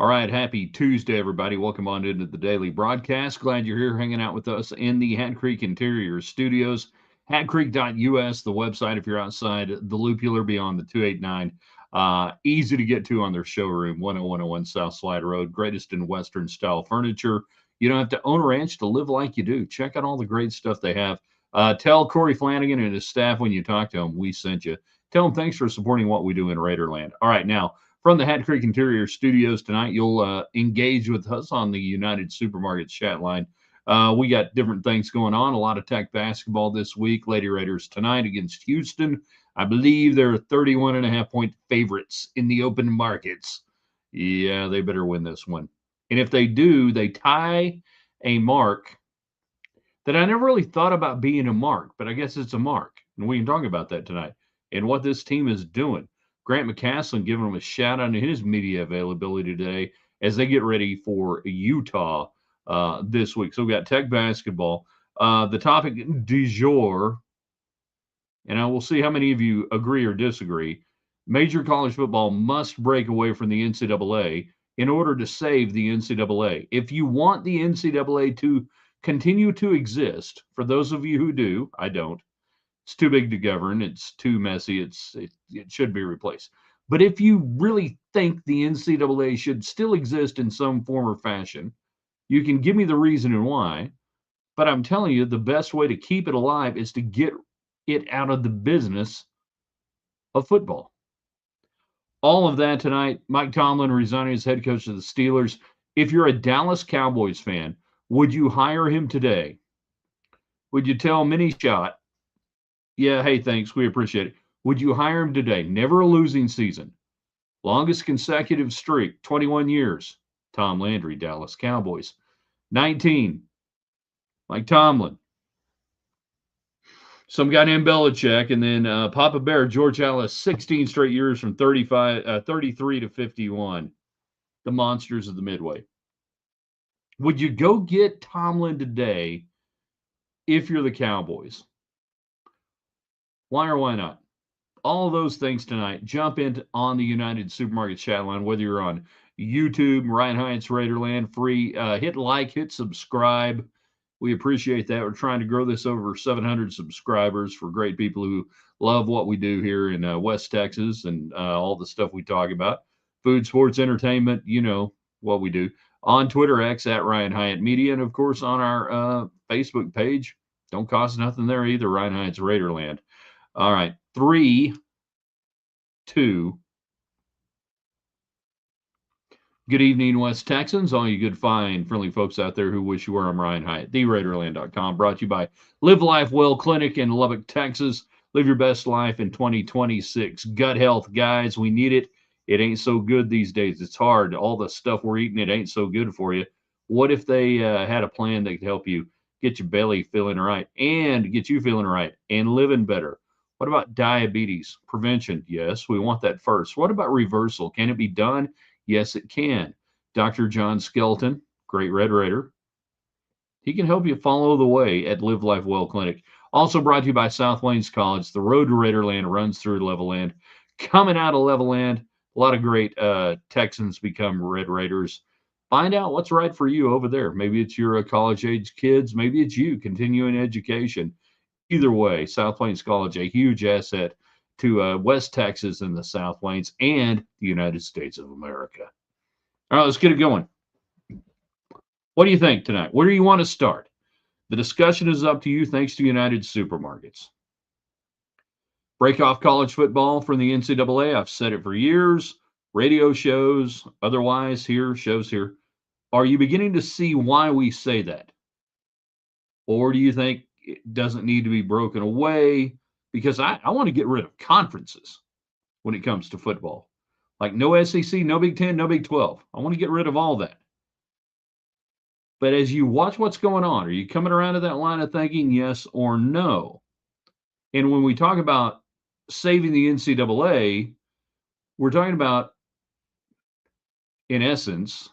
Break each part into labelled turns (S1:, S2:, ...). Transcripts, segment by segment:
S1: All right, happy Tuesday, everybody. Welcome on into the daily broadcast. Glad you're here hanging out with us in the Hat Creek Interior Studios. HatCreek.us, the website if you're outside the Loop beyond the 289. Easy to get to on their showroom, 10101 South Slide Road. Greatest in Western style furniture. You don't have to own a ranch to live like you do. Check out all the great stuff they have. Tell Corey Flanagan and his staff when you talk to him, we sent you. Tell them thanks for supporting what we do in Raiderland. All right, now, from the Hat Creek Interior Studios tonight, you'll engage with us on the United Supermarkets chat line. We got different things going on. A lot of Tech basketball this week. Lady Raiders tonight against Houston. I believe they're 31.5-point favorites in the open markets. Yeah, they better win this one. And if they do, they tie a mark that I never really thought about being a mark, but I guess it's a mark. And we can talk about that tonight and what this team is doing. Grant McCaslin giving them a shout out in his media availability today as they get ready for Utah this week. So we got Tech basketball. The topic du jour, and I will see how many of you agree or disagree. Major college football must break away from the NCAA in order to save the NCAA. If you want the NCAA to continue to exist, for those of you who do, I don't. It's too big to govern. It's too messy. It should be replaced. But if you really think the NCAA should still exist in some form or fashion, you can give me the reason and why. But I'm telling you, the best way to keep it alive is to get it out of the business of football. All of that tonight. Mike Tomlin resigning as head coach of the Steelers. If you're a Dallas Cowboys fan, would you hire him today? Would you tell Mini Shot, yeah, hey, thanks, we appreciate it. Would you hire him today? Never a losing season. Longest consecutive streak, 21 years. Tom Landry, Dallas Cowboys. 19, Mike Tomlin. Some guy named Belichick, and then Papa Bear, George Ellis, 16 straight years from 33 to 51. The monsters of the Midway. Would you go get Tomlin today if you're the Cowboys? Why or why not? All of those things tonight. Jump in on the United Supermarket chat line, whether you're on YouTube, Ryan Hyatt's Raiderland, free. Hit like, hit subscribe. We appreciate that. We're trying to grow this over 700 subscribers for great people who love what we do here in West Texas and all the stuff we talk about. Food, sports, entertainment, you know what we do. On Twitter, X at Ryan Hyatt Media, and of course on our Facebook page. Don't cost nothing there either, Ryan Hyatt's Raiderland. All right, 3, 2. Good evening, West Texans, all you good, fine, friendly folks out there who wish you were. I'm Ryan Hyatt, theraiderland.com, brought to you by Live Life Well Clinic in Lubbock, Texas. Live your best life in 2026. Gut health, guys, we need it. It ain't so good these days. It's hard. All the stuff we're eating, it ain't so good for you. What if they had a plan that could help you get your belly feeling right and get you feeling right and living better? What about diabetes prevention? Yes, we want that first. What about reversal? Can it be done? Yes, it can. Dr. John Skelton, great Red Raider, he can help you follow the way at Live Life Well Clinic. Also brought to you by South Plains College. The road to Raiderland runs through Levelland. Coming out of Levelland, a lot of great Texans become Red Raiders. Find out what's right for you over there. Maybe it's your college-age kids. Maybe it's you continuing education. Either way, South Plains College, a huge asset to West Texas and the South Plains and the United States of America. All right, let's get it going. What do you think tonight? Where do you want to start? The discussion is up to you thanks to United Supermarkets. Break off college football from the NCAA. I've said it for years. Radio shows, otherwise here, shows here. Are you beginning to see why we say that? Or do you think it doesn't need to be broken away? Because I want to get rid of conferences when it comes to football. Like no SEC, no Big 10, no Big 12. I want to get rid of all that. But as you watch what's going on, are you coming around to that line of thinking yes or no? And when we talk about saving the NCAA, we're talking about, in essence,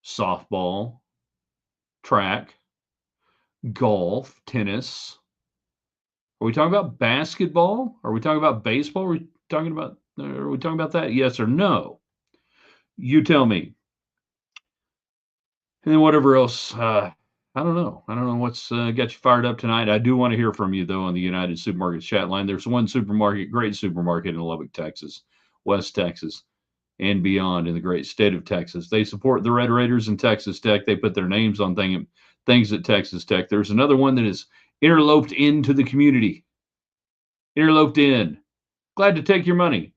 S1: softball, track, golf, tennis. Are we talking about basketball? Are we talking about baseball? Are we talking about that? Yes or no? You tell me. And then whatever else, I don't know. I don't know what's got you fired up tonight. I do want to hear from you, though, on the United Supermarkets chat line. There's one supermarket, great supermarket in Lubbock, Texas, West Texas, and beyond in the great state of Texas. They support the Red Raiders and Texas Tech. They put their names on things at Texas Tech. There's another one that is interloped into the community. Interloped in. Glad to take your money.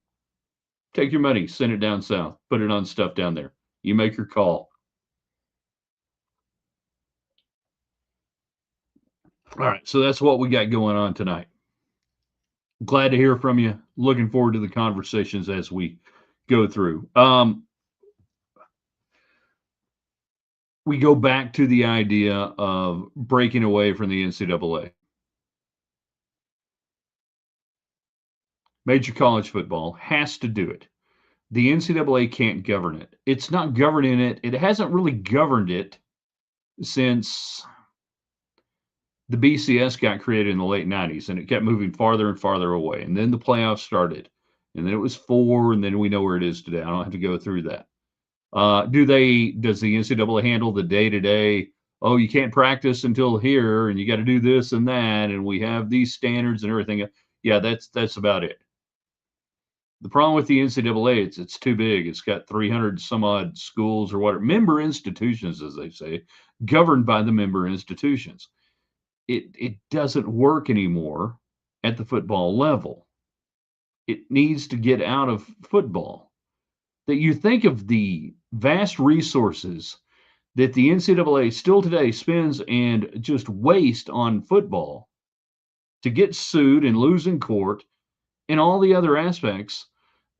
S1: Take your money, send it down south, put it on stuff down there. You make your call. All right, so that's what we got going on tonight. Glad to hear from you. Looking forward to the conversations as we go through. We go back to the idea of breaking away from the NCAA. Major college football has to do it. The NCAA can't govern it. It's not governing it. It hasn't really governed it since the BCS got created in the late 90s, and it kept moving farther and farther away. And then the playoffs started, and then it was 4, and then we know where it is today. I don't have to go through that. Does the NCAA handle the day-to-day? Oh, you can't practice until here, and you got to do this and that, and we have these standards and everything. Yeah, that's about it. The problem with the NCAA, it's too big. It's got 300 some odd schools or whatever, member institutions, as they say, governed by the member institutions. It doesn't work anymore at the football level. It needs to get out of football. That you think of the vast resources that the NCAA still today spends and just waste on football to get sued and lose in court and all the other aspects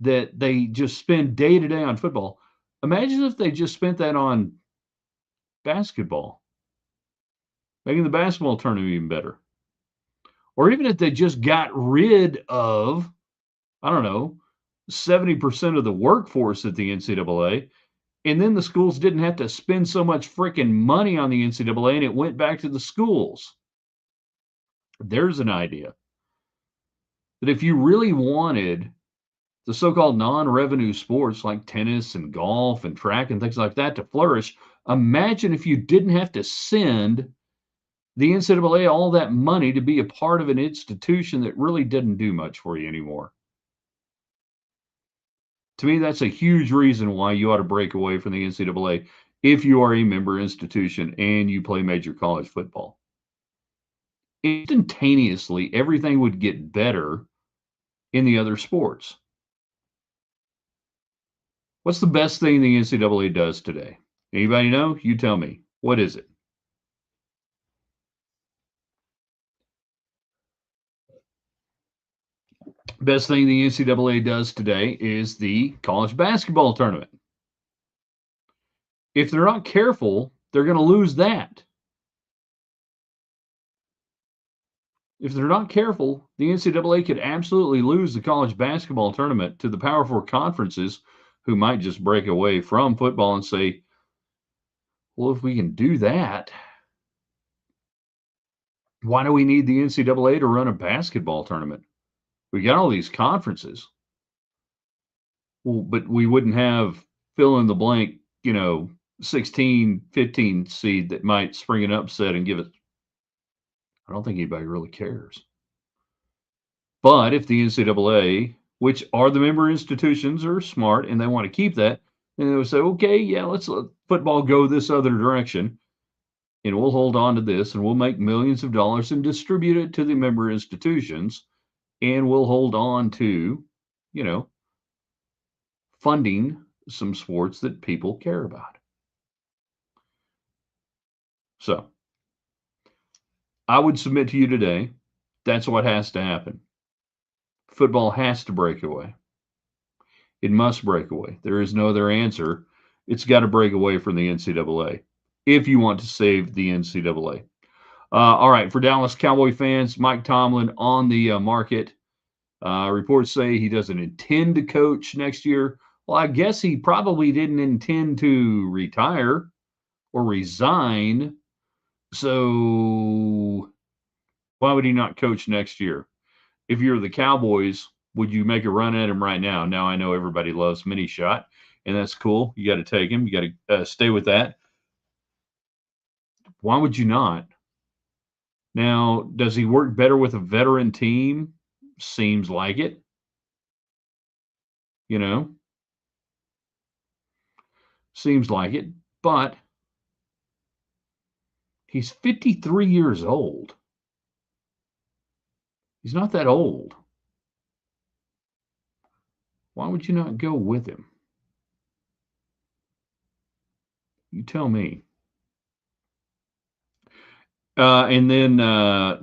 S1: that they just spend day to day on football. Imagine if they just spent that on basketball, making the basketball tournament even better. Or even if they just got rid of, I don't know, 70% of the workforce at the NCAA, and then the schools didn't have to spend so much freaking money on the NCAA and it went back to the schools. There's an idea that if you really wanted the so-called non-revenue sports like tennis and golf and track and things like that to flourish, imagine if you didn't have to send the NCAA all that money to be a part of an institution that really didn't do much for you anymore. To me, that's a huge reason why you ought to break away from the NCAA if you are a member institution and you play major college football. Instantaneously, everything would get better in the other sports. What's the best thing the NCAA does today? Anybody know? You tell me. What is it? Best thing the NCAA does today is the college basketball tournament. If they're not careful, they're going to lose that. If they're not careful, the NCAA could absolutely lose the college basketball tournament to the Power Four conferences who might just break away from football and say, well, if we can do that, why do we need the NCAA to run a basketball tournament? We got all these conferences. Well, but we wouldn't have fill in the blank, 16, 15 seed that might spring an upset and give it. I don't think anybody really cares. But if the NCAA, which are the member institutions, are smart and they want to keep that, then they would say, okay, yeah, let's let football go this other direction, and we'll hold on to this, and we'll make millions of dollars and distribute it to the member institutions, and we'll hold on to, funding some sports that people care about. So I would submit to you today, that's what has to happen. Football has to break away. It must break away. There is no other answer. It's got to break away from the NCAA if you want to save the NCAA. All right, for Dallas Cowboy fans, Mike Tomlin on the market. Reports say he doesn't intend to coach next year. Well, I guess he probably didn't intend to retire or resign. So why would he not coach next year? If you're the Cowboys, would you make a run at him right now? Now I know everybody loves mini shot. and that's cool. You got to take him. You got to stay with that. Why would you not? Now, does he work better with a veteran team? Seems like it. You know, seems like it. But he's 53 years old. He's not that old. Why would you not go with him? You tell me. And then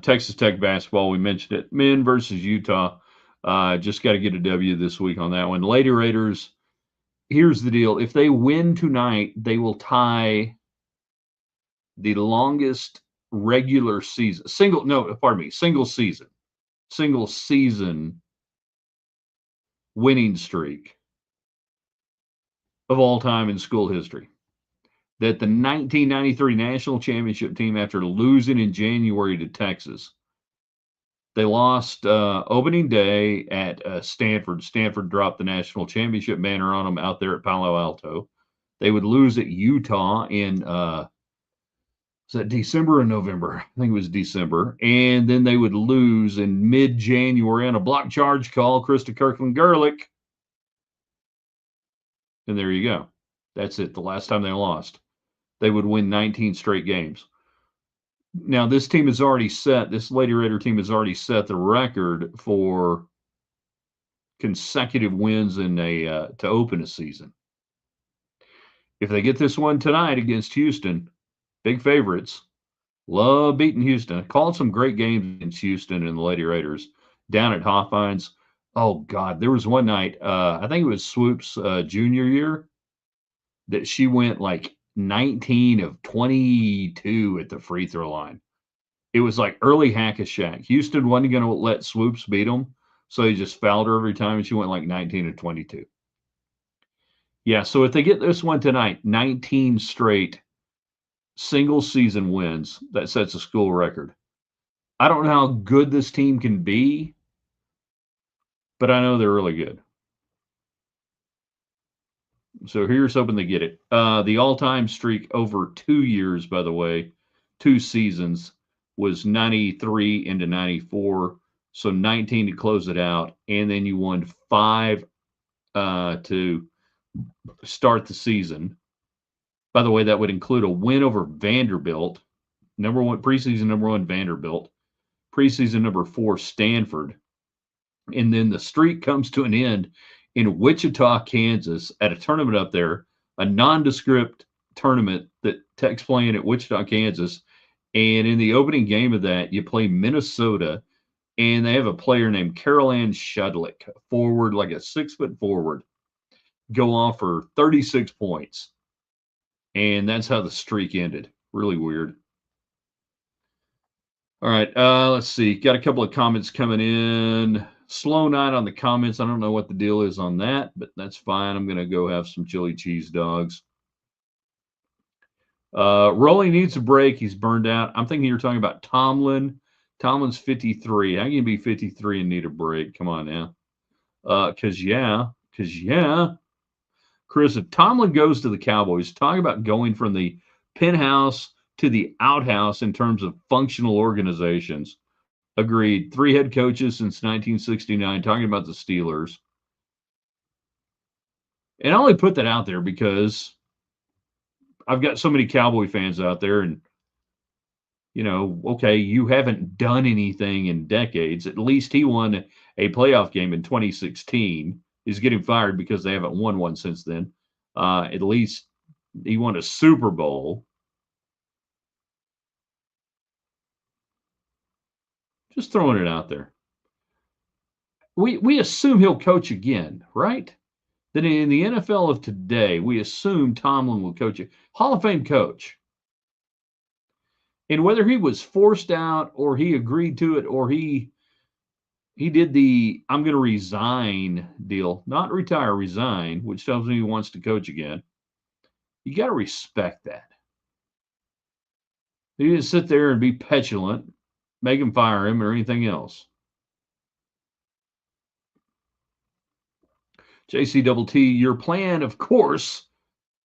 S1: Texas Tech basketball, we mentioned it. Men versus Utah. Just got to get a W this week on that one. Lady Raiders, here's the deal. If they win tonight, they will tie the longest regular season, single season winning streak of all time in school history. That the 1993 national championship team, after losing in January to Texas, they lost opening day at Stanford. Stanford dropped the national championship banner on them out there at Palo Alto. They would lose at Utah in was that December or November? I think it was December. And then they would lose in mid-January on a block charge call, Krista Kirkland-Gerlich. And there you go. That's it. The last time they lost. They would win 19 straight games. Now, this Lady Raider team has already set the record for consecutive wins to open a season. If they get this one tonight against Houston, big favorites, love beating Houston. I called some great games against Houston and the Lady Raiders down at Hofheinz. Oh, God, there was one night, I think it was Swoop's junior year, that she went like 19 of 22 at the free throw line. It was like early hack-a-shack. Houston wasn't going to let Swoops beat them, so he just fouled her every time, and she went like 19 of 22. Yeah, so if they get this one tonight, 19 straight single-season wins, that sets a school record. I don't know how good this team can be, but I know they're really good. So here's hoping they get it. The all-time streak over 2 years, by the way, 2 seasons, was 93 into 94. So 19 to close it out. And then you won 5 to start the season. By the way, that would include a win over Vanderbilt, preseason number 1 Vanderbilt, preseason number 4 Stanford. And then the streak comes to an end in Wichita, Kansas, at a tournament up there, a nondescript tournament that Tech's playing at Wichita, Kansas. And in the opening game of that, you play Minnesota, and they have a player named Carol Ann Shudlick, forward, like a 6-foot forward, go off for 36 points. And that's how the streak ended. Really weird. All right, let's see. Got a couple of comments coming in. Slow night on the comments. I don't know what the deal is on that, but that's fine. I'm going to go have some chili cheese dogs. Rolly needs a break. He's burned out. I'm thinking you're talking about Tomlin. Tomlin's 53. How can you be 53 and need a break? Come on now. Because yeah. Chris, if Tomlin goes to the Cowboys, talk about going from the penthouse to the outhouse in terms of functional organizations. Agreed. 3 head coaches since 1969, talking about the Steelers. And I only put that out there because I've got so many Cowboy fans out there, and, okay, you haven't done anything in decades. At least he won a playoff game in 2016. He's getting fired because they haven't won one since then. At least he won a Super Bowl. Just throwing it out there. We assume he'll coach again, right? That in the NFL of today, we assume Tomlin will coach it. Hall of Fame coach. And whether he was forced out or he agreed to it or he did the I'm going to resign deal, not retire, resign, which tells me he wants to coach again. You got to respect that. He didn't sit there and be petulant, make him fire him or anything else. JC Double T, your plan, of course,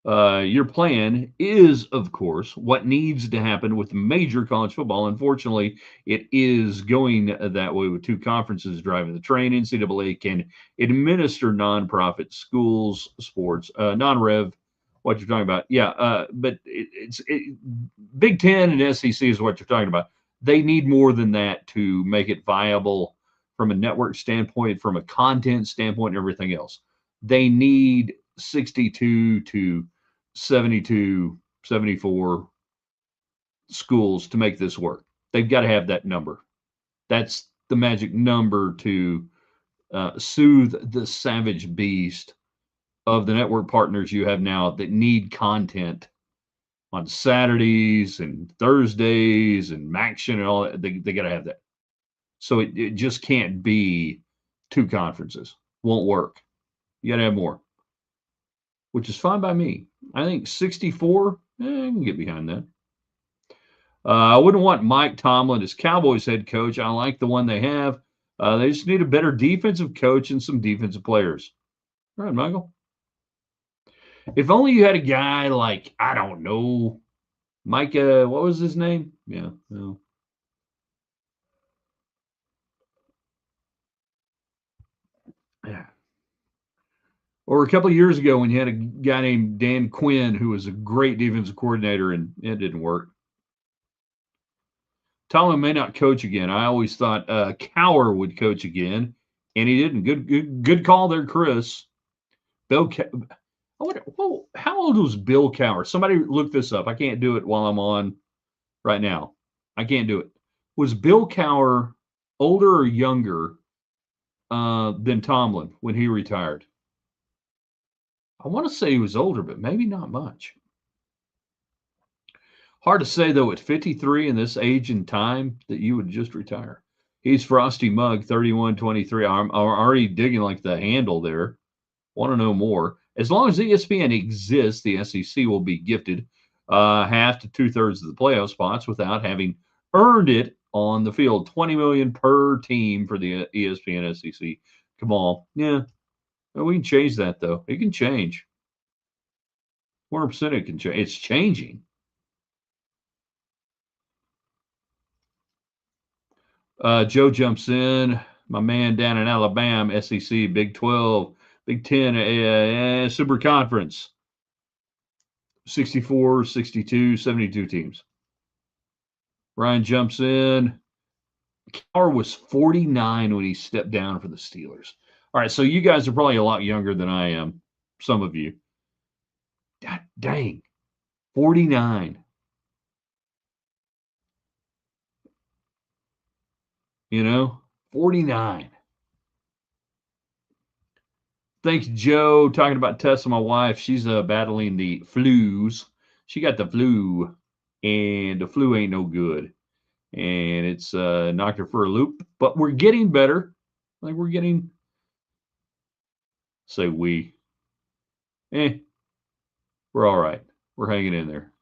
S1: your plan is, of course, what needs to happen with major college football. Unfortunately, it is going that way with two conferences driving the train. NCAA can administer nonprofit schools, sports, non-rev. What you're talking about, yeah, but Big Ten and SEC is what you're talking about. They need more than that to make it viable from a network standpoint, from a content standpoint, and everything else. They need 62 to 72, 74 schools to make this work. They've got to have that number. That's the magic number to soothe the savage beast of the network partners you have now that need content on Saturdays and Thursdays and Maction and all that. They got to have that. So it just can't be two conferences. Won't work. You got to have more, which is fine by me. I think 64, I can get behind that. I wouldn't want Mike Tomlin as Cowboys head coach. I like the one they have. They just need a better defensive coach and some defensive players. All right, Michael. If only you had a guy like, I don't know, Mike, what was his name? Yeah, no. Yeah. Or a couple of years ago when you had a guy named Dan Quinn who was a great defensive coordinator and it didn't work. Tomlin may not coach again. I always thought Cowher would coach again, and he didn't. Good call there, Chris. Bill, how old was Bill Cowher? Somebody look this up. I can't do it while I'm on right now. I can't do it. Was Bill Cowher older or younger than Tomlin when he retired? I want to say he was older, but maybe not much. Hard to say, though, at 53 in this age and time that you would just retire. He's Frosty Mug, 31-23. I'm already digging like the handle there. Want to know more. As long as ESPN exists, the SEC will be gifted half to two-thirds of the playoff spots without having earned it on the field. $20 million per team for the ESPN SEC. Come on. Yeah. We can change that, though. It can change. 100% it can change. It's changing. Joe jumps in. My man down in Alabama, SEC, Big 12, Big 10, Super Conference. 64, 62, 72 teams. Ryan jumps in. Cowher was 49 when he stepped down for the Steelers. All right, so you guys are probably a lot younger than I am, some of you. God dang, 49. You know, 49. Thanks, Joe. Talking about Tessa, my wife. She's battling the flus. She got the flu, and the flu ain't no good. And it's knocked her for a loop. But we're getting better. Like we're getting, say we. We're all right. We're hanging in there.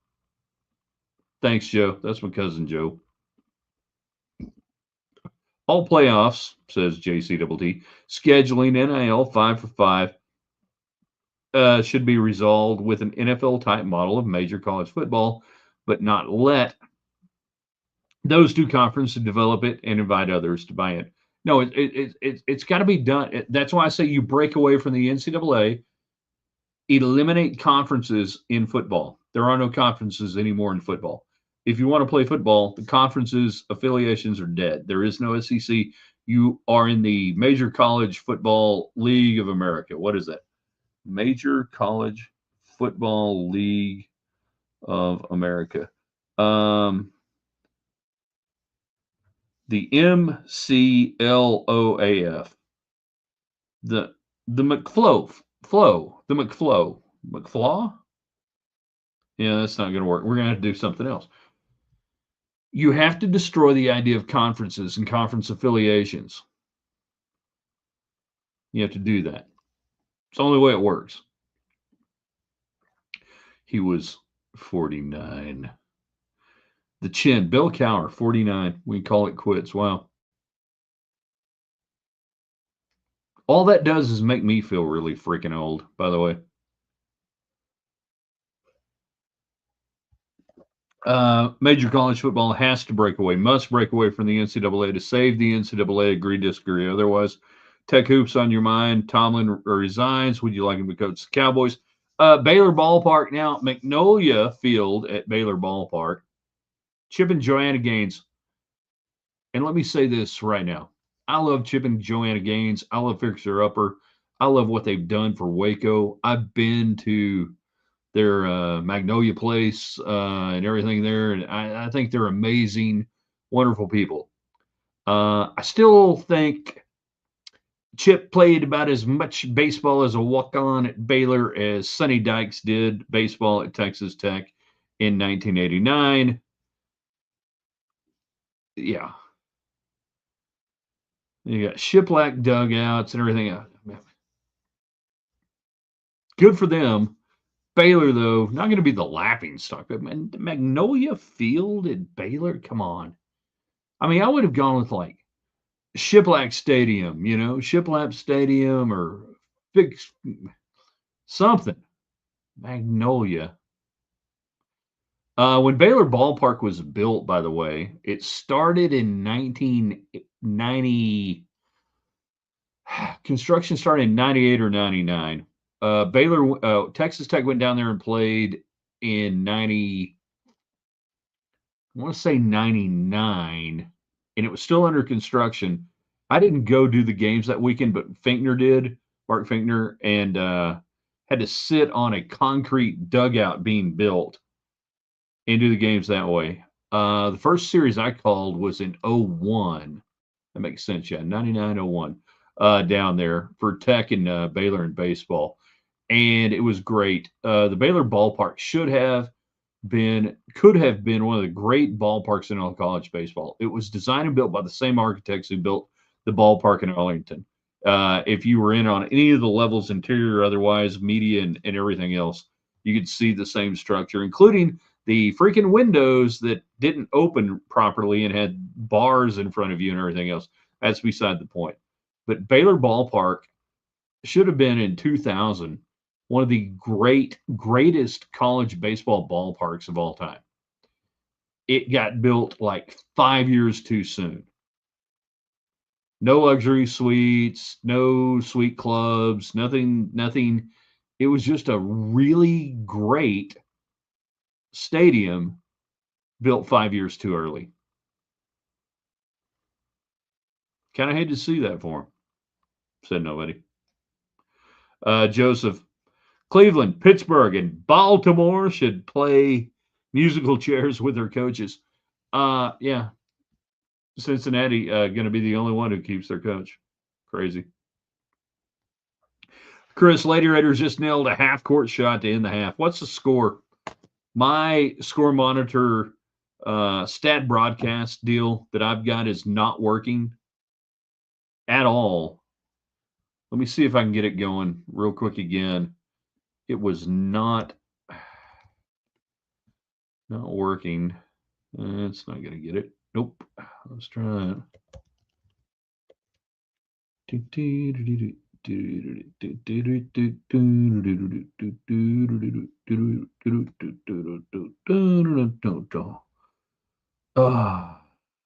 S1: Thanks, Joe. That's my cousin Joe. All playoffs, says JCTT. Scheduling NIL 5 for 5 should be resolved with an NFL type model of major college football, but not let those two conferences develop it and invite others to buy it. No, it's got to be done. That's why I say you break away from the NCAA, eliminate conferences in football. There are no conferences anymore in football. If you want to play football, the conferences affiliations are dead. There is no SEC. You are in the Major College Football League of America. What is that? Major College Football League of America. The MCLOAF. The McFlaw? Yeah, that's not going to work. We're going to have to do something else. You have to destroy the idea of conferences and conference affiliations. You have to do that. It's the only way it works. He was 49. The chin, Bill Cowher, 49. We call it quits. Wow. All that does is make me feel really freaking old, by the way. Major college football has to break away, must break away from the NCAA to save the NCAA. Agree, disagree. Otherwise, Tech hoops on your mind. Tomlin resigns. Would you like him to coach the Cowboys? Baylor Ballpark now. Magnolia Field at Baylor Ballpark. Chip and Joanna Gaines. And let me say this right now. I love Chip and Joanna Gaines. I love Fixer Upper. I love what they've done for Waco. I've been to their Magnolia place and everything there. And I think they're amazing, wonderful people. I still think Chip played about as much baseball as a walk-on at Baylor as Sonny Dykes did baseball at Texas Tech in 1989. Yeah. You got shiplap dugouts and everything else. Good for them. Baylor, though, not going to be the laughing stock. But Magnolia Field at Baylor? Come on. I mean, I would have gone with like Shiplap Stadium, Shiplap Stadium or big something. Magnolia. When Baylor Ballpark was built, by the way, it started in 1990. Construction started in 98 or 99. Texas Tech went down there and played in 90. I want to say 99, and it was still under construction. I didn't go do the games that weekend, but Finkner did, Mark Finkner, and had to sit on a concrete dugout being built and do the games that way. The first series I called was in 01. That makes sense, yeah, 99-01 down there for Tech and Baylor in baseball. And it was great. The Baylor ballpark could have been one of the great ballparks in all college baseball. It was designed and built by the same architects who built the ballpark in Arlington. If you were in on any of the levels, interior or otherwise, media and everything else, you could see the same structure, including the freaking windows that didn't open properly and had bars in front of you and everything else. That's beside the point. But Baylor Ballpark should have been in 2000 one of the greatest college baseball ballparks of all time. It got built like 5 years too soon. No luxury suites, no suite clubs, nothing. It was just a really great stadium built 5 years too early. Kind of hate to see that for him, said nobody. Joseph, Cleveland, Pittsburgh, and Baltimore should play musical chairs with their coaches. Yeah. Cincinnati going to be the only one who keeps their coach. Crazy. Chris, Lady Raiders just nailed a half-court shot to end the half. What's the score? My score monitor stat broadcast deal that I've got is not working at all. Let me see if I can get it going real quick again. It was not working. It's not going to get it. Nope. Let's try it.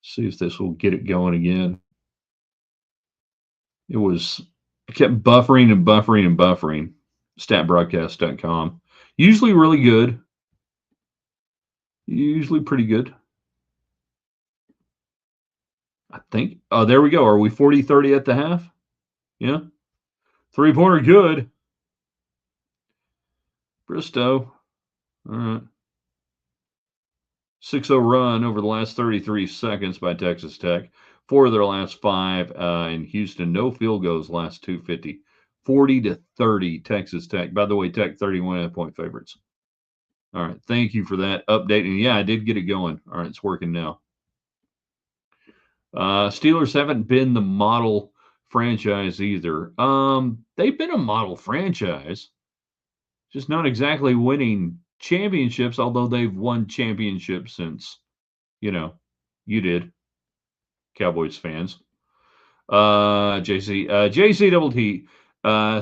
S1: See if this will get it going again. It kept buffering and buffering and buffering. Statbroadcast.com. Usually really good. Usually pretty good. I think. Oh, there we go. Are we 40-30 at the half? Yeah. 3-pointer good. Bristow. All right. 6-0 run over the last 33 seconds by Texas Tech. 4 of their last 5 in Houston. No field goals last 250. 40-30 Texas Tech. By the way, Tech 31.5-point favorites. All right. Thank you for that update. And yeah, I did get it going. All right. It's working now. Steelers haven't been the model franchise either. They've been a model franchise, just not exactly winning championships, although they've won championships since, you did, Cowboys fans. JC double T.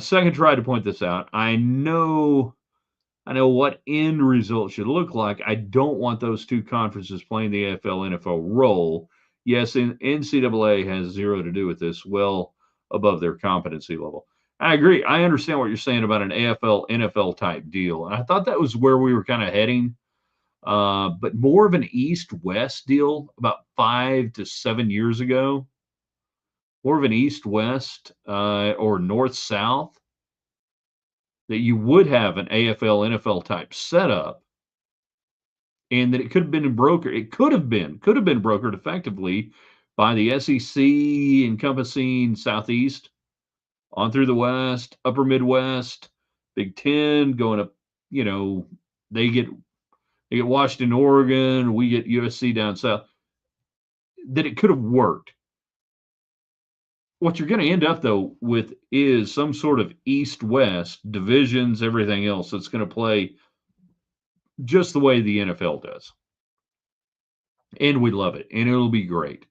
S1: Second try to point this out. I know what end result should look like. I don't want those two conferences playing the AFL NFL role. Yes, NCAA has zero to do with this, well above their competency level. I agree. I understand what you're saying about an AFL NFL type deal. And I thought that was where we were kind of heading. But more of an East-West deal about 5 to 7 years ago. More of an East-West or North-South, that you would have an AFL NFL type setup, and that it could have been brokered. It could have been brokered effectively by the SEC encompassing Southeast on through the West, Upper Midwest, Big Ten going up. You know, they get Washington, Oregon. We get USC down south. That it could have worked. What you're going to end up, though, with is some sort of East-West divisions, everything else that's going to play just the way the NFL does. And we love it. And it'll be great.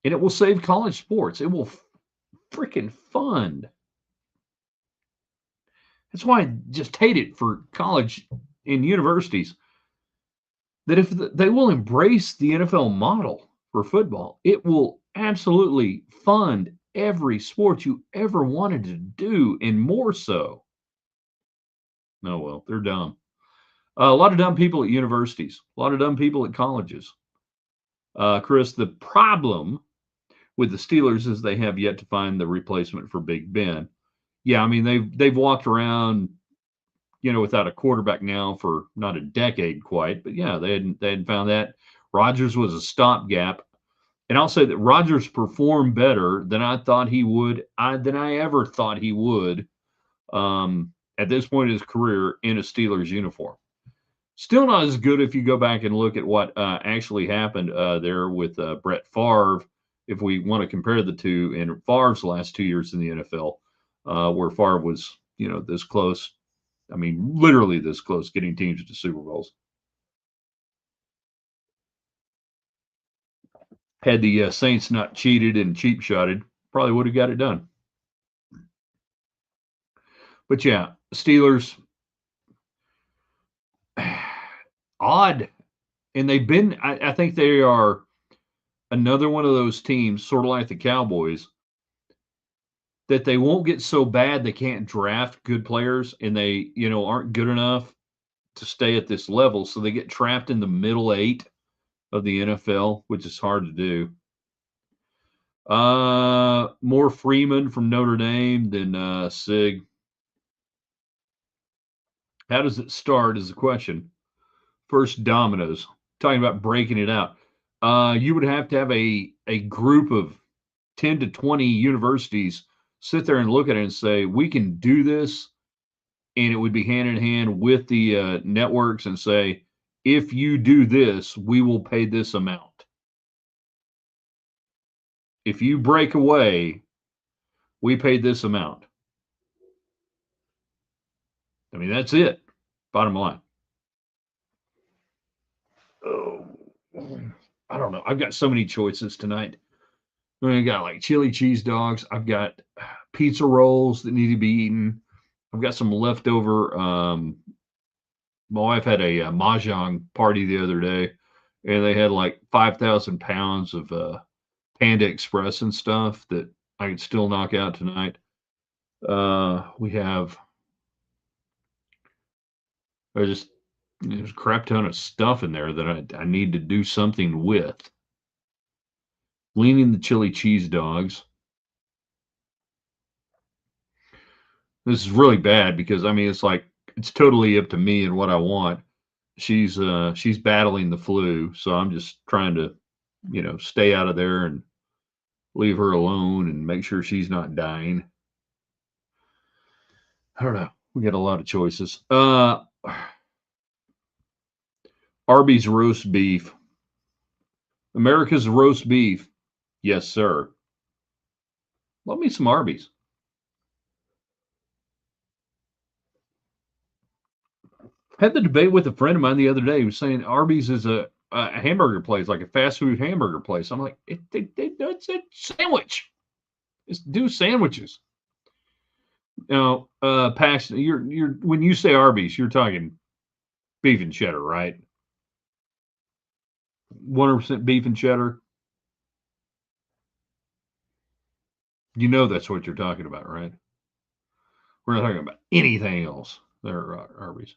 S1: And it will save college sports. It will freaking fund. That's why I just hate it for college and universities. That if they will embrace the NFL model for football, it will absolutely fund every sport you ever wanted to do, and more so. Oh, well, they're dumb. A lot of dumb people at universities, a lot of dumb people at colleges. Chris, the problem with the Steelers is they have yet to find the replacement for Big Ben. Yeah, I mean, they've walked around, without a quarterback now for not a decade quite, but yeah, they hadn't found that. Rodgers was a stopgap. And I'll say that Rodgers performed better than I thought he would, than I ever thought he would at this point in his career in a Steelers uniform. Still not as good if you go back and look at what actually happened there with Brett Favre, if we want to compare the two in Favre's last 2 years in the NFL, where Favre was, this close. I mean, literally this close, getting teams to Super Bowls. Had the Saints not cheated and cheap shotted, probably would have got it done. But yeah, Steelers, odd. And they've been, I think they are another one of those teams, sort of like the Cowboys, that they won't get so bad they can't draft good players, and they, aren't good enough to stay at this level. So they get trapped in the middle 8 of the NFL, which is hard to do. More Freeman from Notre Dame than Sig. How does it start is the question. First dominoes. Talking about breaking it out. You would have to have a group of 10 to 20 universities sit there and look at it and say, we can do this. And it would be hand in hand with the networks and say, if you do this, we will pay this amount. If you break away, we paid this amount. I mean, that's it. Bottom line. Oh, I don't know. I've got so many choices tonight. I got like chili cheese dogs. I've got pizza rolls that need to be eaten. I've got some leftover. My wife had a mahjong party the other day, and they had like 5,000 pounds of Panda Express and stuff that I could still knock out tonight. We have there's a crap ton of stuff in there that I need to do something with. Leaning the chili cheese dogs. This is really bad because I mean it's totally up to me and what I want. She's battling the flu, so I'm just trying to, stay out of there and leave her alone and make sure she's not dying. I don't know. We got a lot of choices. Arby's roast beef. America's roast beef. Yes, sir. Love me some Arby's. Had the debate with a friend of mine the other day. He was saying Arby's is a hamburger place, like a fast food hamburger place. I'm like, it's a sandwich. Just do sandwiches. Now, passion. You're when you say Arby's, you're talking beef and cheddar, right? 100% beef and cheddar. You know that's what you're talking about, right? We're not talking about anything else. There, Arby's.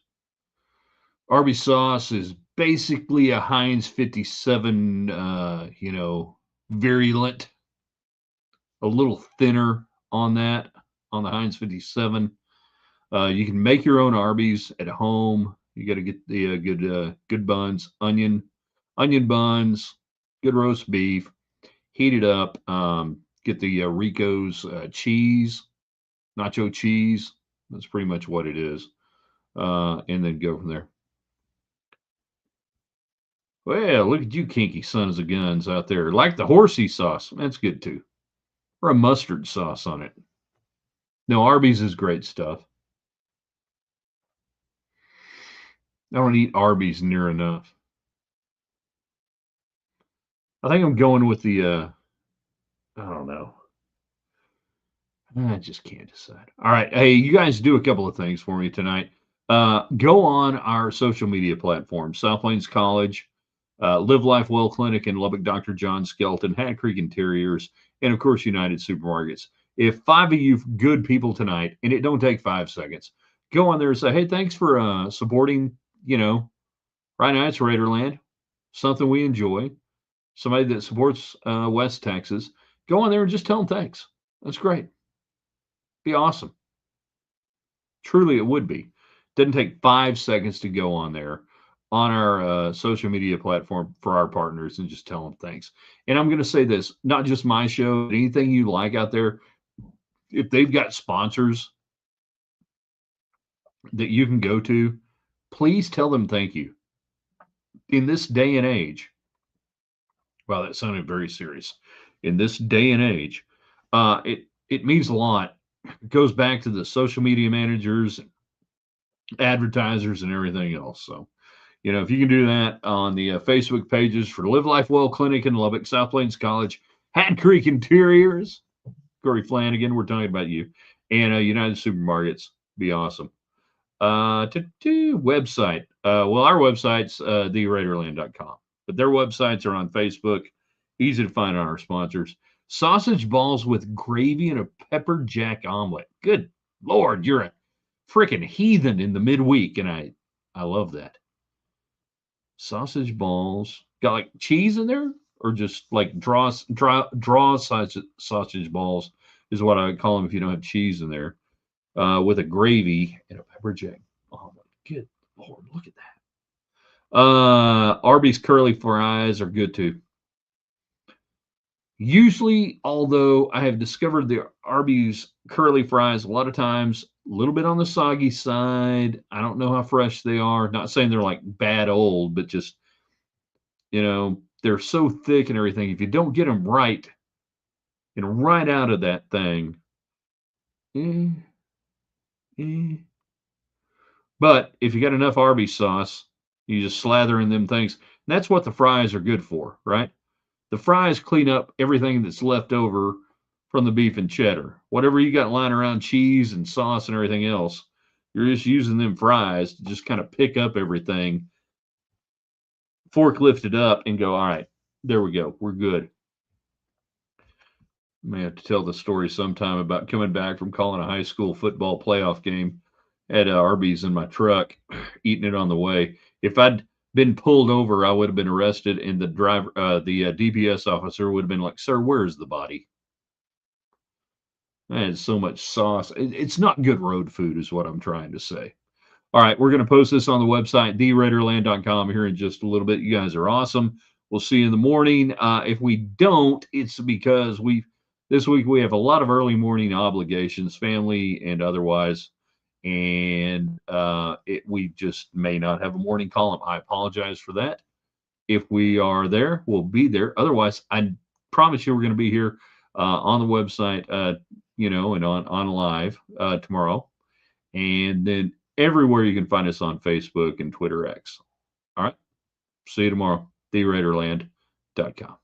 S1: Arby's sauce is basically a Heinz 57, virulent, a little thinner on that, on the Heinz 57. You can make your own Arby's at home. You got to get the good buns, onion buns, good roast beef, heat it up. Get the Rico's cheese, nacho cheese. That's pretty much what it is, and then go from there. Well, look at you, kinky sons of guns out there. Like the horsey sauce. That's good too. Or a mustard sauce on it. No, Arby's is great stuff. I don't eat Arby's near enough. I think I'm going with the, I don't know. I just can't decide. All right. Hey, you guys do a couple of things for me tonight. Go on our social media platforms, South Plains College, Live Life Well Clinic in Lubbock, Dr. John Skelton, Hat Creek Interiors, and of course, United Supermarkets. If 5 of you good people tonight, and it don't take 5 seconds, go on there and say, hey, thanks for supporting, right now it's Raiderland, something we enjoy, somebody that supports West Texas. Go on there and just tell them thanks. That's great. Be awesome. Truly, it would be. Doesn't take 5 seconds to go on there on our social media platform for our partners and just tell them thanks. And I'm going to say this, not just my show, but anything you like out there, if they've got sponsors that you can go to, please tell them thank you. In this day and age, wow, that sounded very serious. In this day and age, it means a lot. It goes back to the social media managers, advertisers, and everything else. So, if you can do that on the Facebook pages for Live Life Well Clinic in Lubbock, South Plains College, Hat Creek Interiors, Corey Flanagan, we're talking about you, and United Supermarkets, be awesome. Website. Well, our website's theraiderland.com, but their websites are on Facebook. Easy to find on our sponsors. Sausage balls with gravy and a pepper jack omelet. Good Lord, you're a freaking heathen in the midweek, and I love that. Sausage balls got like cheese in there, or just like draw sausage balls is what I would call them if you don't have cheese in there, with a gravy and a pepper jack omelet. Good Lord, look at that. Arby's curly fries are good too. Usually, although I have discovered the Arby's curly fries a lot of times a little bit on the soggy side. I don't know how fresh they are. Not saying they're like bad old, but just, they're so thick and everything. If you don't get them right, right out of that thing, but if you got enough Arby's sauce, you just slather in them things. And that's what the fries are good for, right? The fries clean up everything that's left over from the beef and cheddar. Whatever you got lying around, cheese and sauce and everything else, you're just using them fries to just kind of pick up everything, forklift it up, and go, all right, there we go. We're good. I may have to tell the story sometime about coming back from calling a high school football playoff game at Arby's in my truck, eating it on the way. If I'd been pulled over, I would have been arrested, and the driver, the DPS officer would have been like, "Sir, where's the body?" I had so much sauce. It's not good road food, is what I'm trying to say. All right, we're going to post this on the website, theraiderland.com, here in just a little bit. You guys are awesome. We'll see you in the morning. If we don't, it's because this week we have a lot of early morning obligations, family and otherwise, and we just may not have a morning column. I apologize for that. If we are there, we'll be there. Otherwise, I promise you we're going to be here on the website, and on live tomorrow, and then everywhere you can find us on Facebook and Twitter X. All right. See you tomorrow. theraiderland.com.